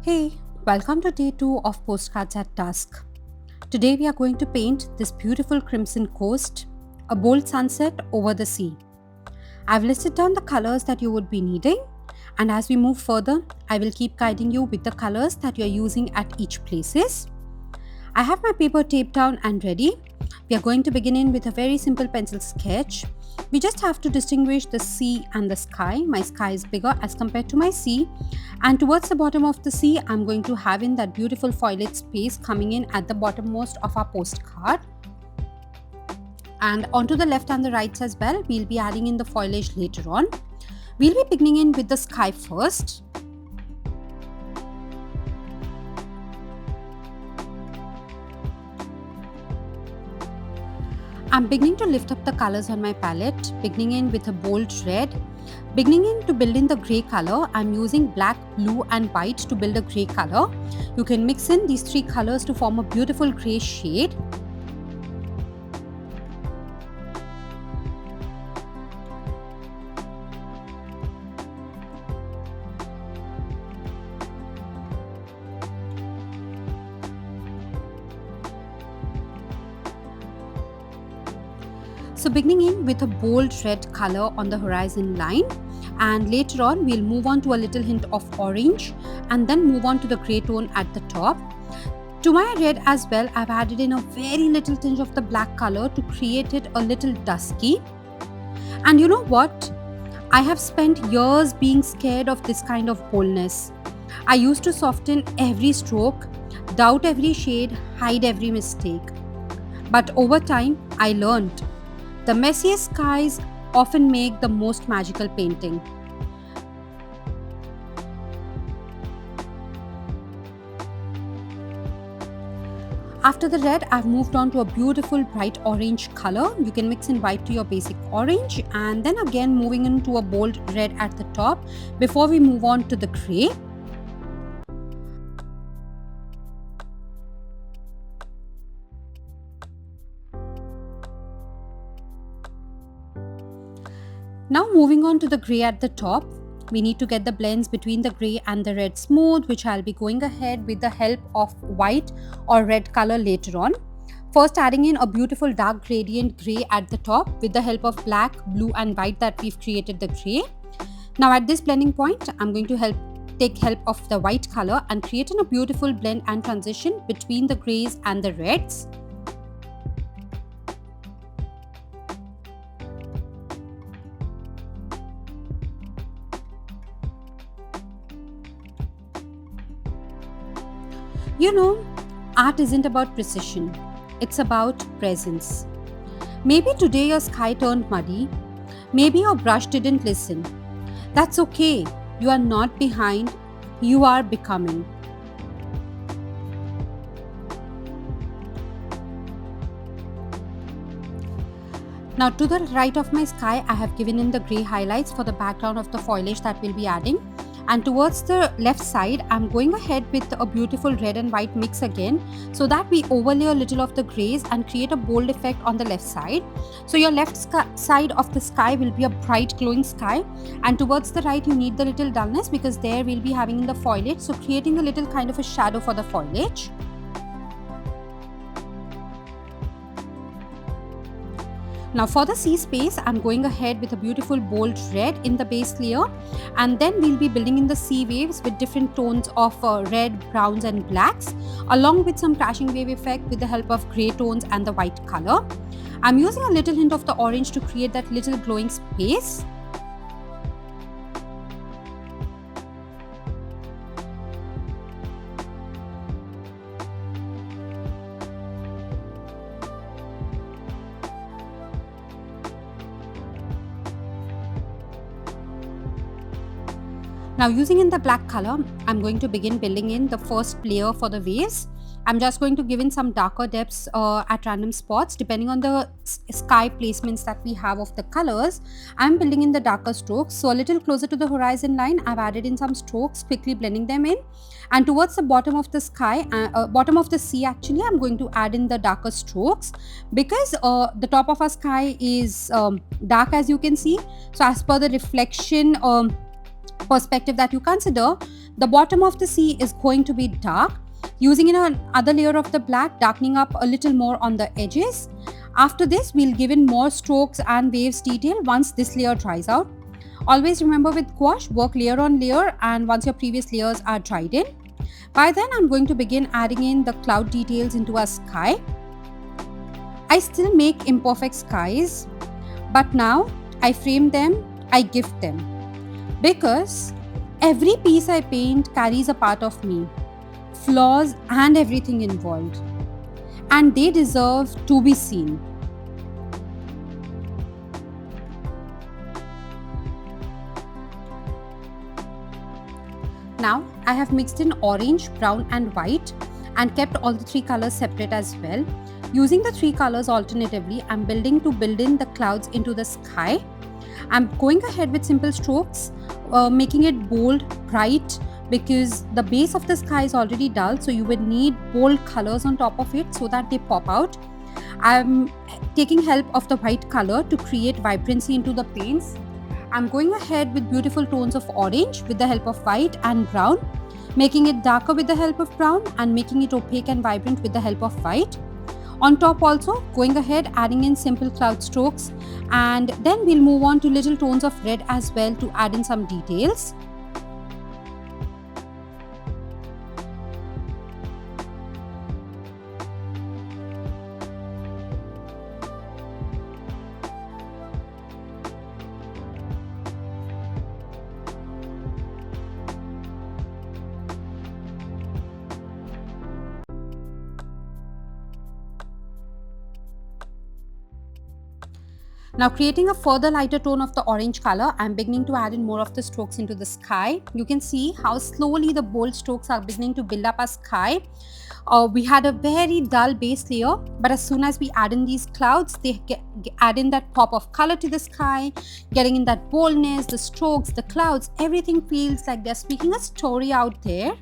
Hey, welcome to day 2 of Postcards at Dusk. Today we are going to paint this beautiful crimson coast, a bold sunset over the sea. I've listed down the colors that you would be needing, and as we move further, I will keep guiding you with the colors that you're using at each places. I have my paper taped down and ready. We are going to begin in with a very simple pencil sketch. We just have to distinguish the sea and the sky. My sky is bigger as compared to my sea, and towards the bottom of the sea I'm going to have in that beautiful foliage space coming in at the bottommost of our postcard. And onto the left and the right as well, we'll be adding in the foliage later on. We'll be beginning in with the sky first. I'm beginning to lift up the colors on my palette, beginning in with a bold red. Beginning in to build in the grey color, I'm using black, blue and white to build a grey color. You can mix in these three colors to form a beautiful grey shade. So beginning in with a bold red color on the horizon line, and later on we'll move on to a little hint of orange and then move on to the grey tone at the top. To my red as well, I've added in a very little tinge of the black color to create it a little dusky. And you know what? I have spent years being scared of this kind of boldness. I used to soften every stroke, doubt every shade, hide every mistake. But over time, I learned the messiest skies often make the most magical painting. After the red, I've moved on to a beautiful bright orange color. You can mix in white to your basic orange, and then again moving into a bold red at the top before we move on to the grey. Now moving on to the grey at the top, we need to get the blends between the grey and the red smooth, which I'll be going ahead with the help of white or red color later on. First adding in a beautiful dark gradient grey at the top with the help of black, blue and white that we've created the grey. Now at this blending point, I'm going to take help of the white color and create a beautiful blend and transition between the greys and the reds. You know, art isn't about precision, it's about presence. Maybe today your sky turned muddy, maybe your brush didn't listen. That's okay, you are not behind, you are becoming. Now to the right of my sky, I have given in the grey highlights for the background of the foliage that we'll be adding. And towards the left side, I'm going ahead with a beautiful red and white mix again, so that we overlay a little of the greys and create a bold effect on the left side. So your left side of the sky will be a bright glowing sky, and towards the right you need the little dullness because there we'll be having in the foliage, so creating a little kind of a shadow for the foliage. Now for the sea space, I'm going ahead with a beautiful bold red in the base layer, and then we'll be building in the sea waves with different tones of red, browns and blacks, along with some crashing wave effect with the help of grey tones and the white color. I'm using a little hint of the orange to create that little glowing space. Now using in the black color, I'm going to begin building in the first layer for the waves. I'm just going to give in some darker depths at random spots depending on the sky placements that we have of the colors. I'm building in the darker strokes, so a little closer to the horizon line I've added in some strokes, quickly blending them in, and towards the bottom of the sky, bottom of the sea actually, I'm going to add in the darker strokes because the top of our sky is dark, as you can see. So as per the reflection perspective that you consider, The bottom of the sea is going to be dark, using another layer of the black, darkening up a little more on the edges. After this, we'll give in more strokes and waves detail once this layer dries out. Always remember with gouache, work layer on layer, and once your previous layers are dried in. By then, I'm going to begin adding in the cloud details into our sky. I still make imperfect skies, but now I frame them, I gift them. Because every piece I paint carries a part of me, flaws and everything involved. And they deserve to be seen. Now I have mixed in orange, brown and white and kept all the three colors separate as well. Using the three colors alternatively, I'm build in the clouds into the sky. I'm going ahead with simple strokes, making it bold, bright, because the base of the sky is already dull, so you would need bold colors on top of it so that they pop out. I'm taking help of the white color to create vibrancy into the paints. I'm going ahead with beautiful tones of orange with the help of white and brown, making it darker with the help of brown and making it opaque and vibrant with the help of white. On top also, going ahead adding in simple cloud strokes, and then we'll move on to little tones of red as well to add in some details. Now creating a further lighter tone of the orange color, I'm beginning to add in more of the strokes into the sky. You can see how slowly the bold strokes are beginning to build up our sky. We had a very dull base layer, but as soon as we add in these clouds, they add in that pop of color to the sky, getting in that boldness, the strokes, the clouds, everything feels like they're speaking a story out there.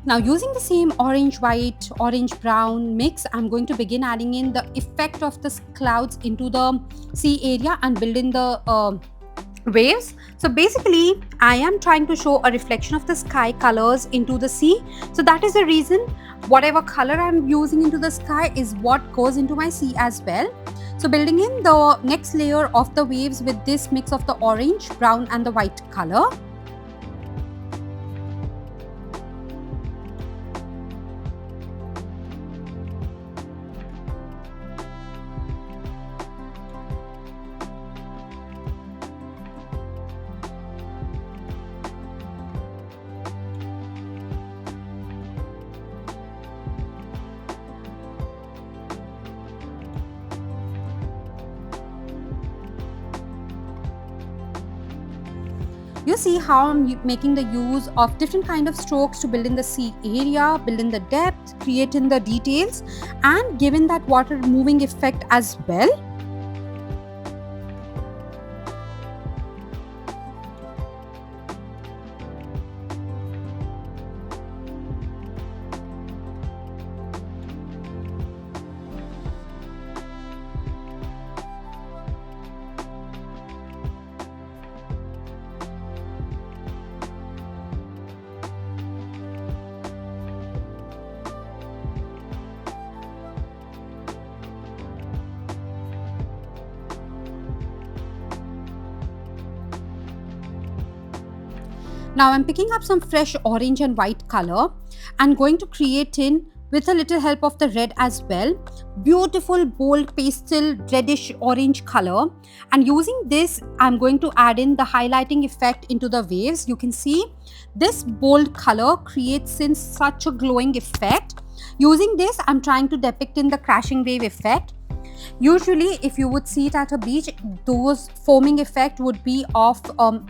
Now using the same orange white, orange brown mix, I'm going to begin adding in the effect of the clouds into the sea area and build in the waves. So basically I am trying to show a reflection of the sky colors into the sea. So that is the reason whatever color I'm using into the sky is what goes into my sea as well. So building in the next layer of the waves with this mix of the orange, brown and the white color. You see how I'm making the use of different kind of strokes to build in the sea area, build in the depth, create in the details and give in that water moving effect as well. Now I'm picking up some fresh orange and white color and going to create in, with a little help of the red as well, beautiful bold pastel reddish orange color, and using this I'm going to add in the highlighting effect into the waves. You can see this bold color creates in such a glowing effect. Using this I'm trying to depict in the crashing wave effect. Usually if you would see it at a beach, those foaming effect would be of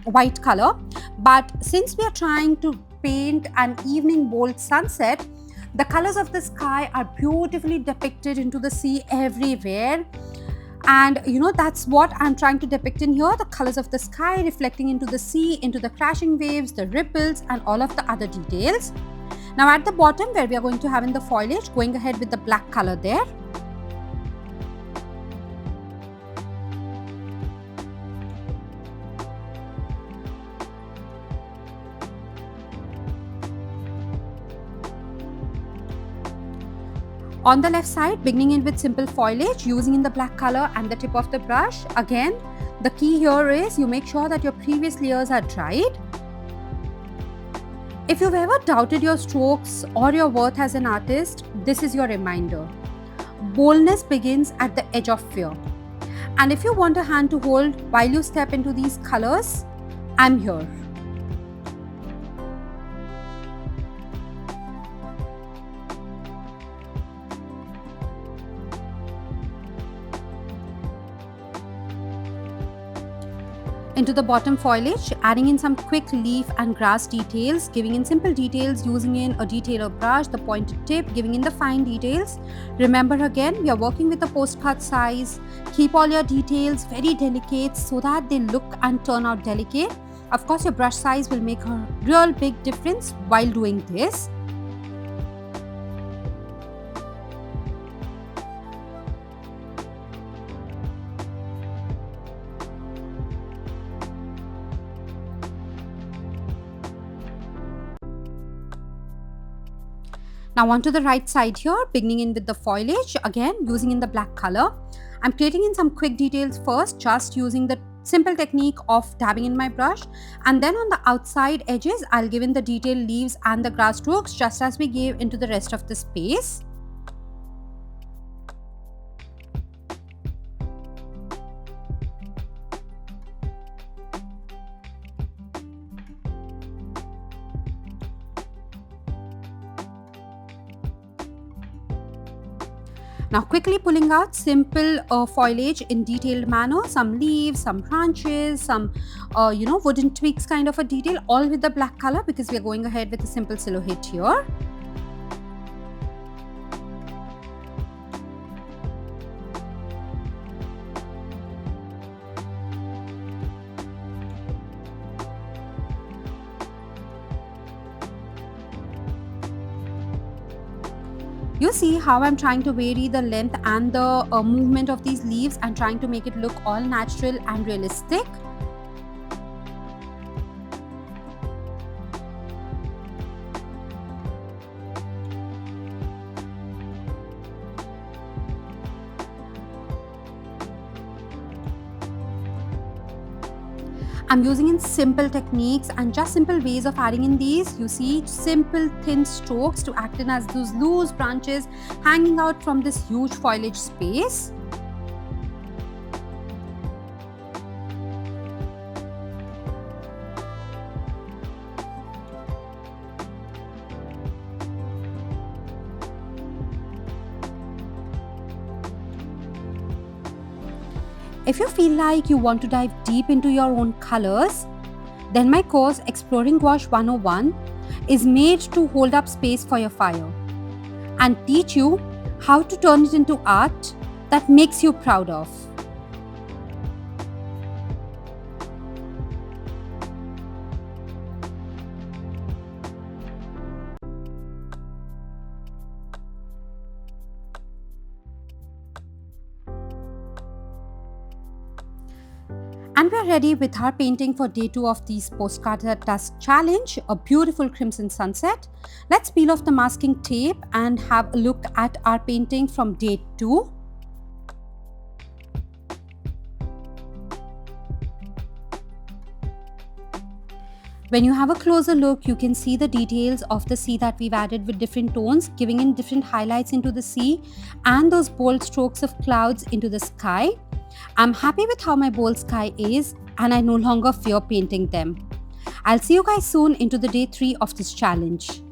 white color, but since we are trying to paint an evening bold sunset, the colors of the sky are beautifully depicted into the sea everywhere. And that's what I'm trying to depict in here, the colors of the sky reflecting into the sea, into the crashing waves, the ripples and all of the other details. Now at the bottom where we are going to have in the foliage, going ahead with the black color there. On the left side, beginning in with simple foliage, using in the black color and the tip of the brush. Again, the key here is you make sure that your previous layers are dried. If you've ever doubted your strokes or your worth as an artist, this is your reminder. Boldness begins at the edge of fear. And if you want a hand to hold while you step into these colors, I'm here. Into the bottom foliage, adding in some quick leaf and grass details, giving in simple details, using in a detailer brush, the pointed tip, giving in the fine details. Remember again, we are working with the postcard size. Keep all your details very delicate so that they look and turn out delicate. Of course, your brush size will make a real big difference while doing this. Now onto the right side here, beginning in with the foliage, again using in the black color. I'm creating in some quick details first, just using the simple technique of dabbing in my brush, and then on the outside edges, I'll give in the detailed leaves and the grass strokes just as we gave into the rest of the space. Now quickly pulling out simple foliage in detailed manner, some leaves, some branches, some wooden twigs kind of a detail, all with the black color because we are going ahead with a simple silhouette here. You see how I'm trying to vary the length and the movement of these leaves and trying to make it look all natural and realistic. I'm using in simple techniques and just simple ways of adding in these. You see simple thin strokes to act in as those loose branches hanging out from this huge foliage space. If you feel like you want to dive deep into your own colors, then my course Exploring Gouache 101 is made to hold up space for your fire and teach you how to turn it into art that makes you proud of. And we're ready with our painting for day 2 of these Postcards at Dusk challenge, a beautiful crimson sunset. Let's peel off the masking tape and have a look at our painting from day 2. When you have a closer look, you can see the details of the sea that we've added with different tones, giving in different highlights into the sea and those bold strokes of clouds into the sky. I'm happy with how my bold sky is and I no longer fear painting them. I'll see you guys soon into the day 3 of this challenge.